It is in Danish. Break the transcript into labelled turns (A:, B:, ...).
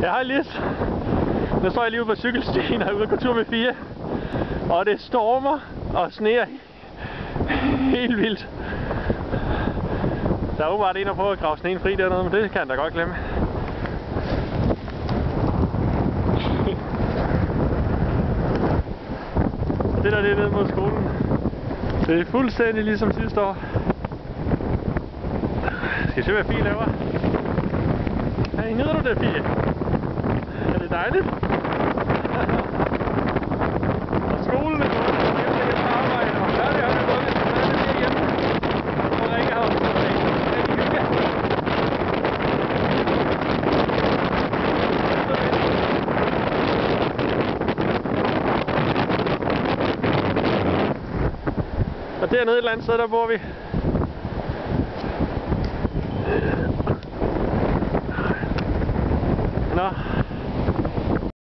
A: Jeg har lidt. Nu står jeg lige ude på cykelstien og er ude og gå tur med Fia. Og det stormer og sneer helt vildt. Der er åbenbart en, der prøver at grave sneen fri dernede, men det kan han da godt glemme. Og det der, det er nede mod skolen. Det er fuldstændig ligesom sidste år. Skal I se, hvad Fie laver? Hey, nyder du det, Fie? Er det dejligt? Og skolen er gået, og jeg skal på arbejde, og færdig har det gået, hvis jeg er lige hjemme. Og Rikke har også rigtig hygge. Og dernede et eller andet sted, der bor vi. Nå.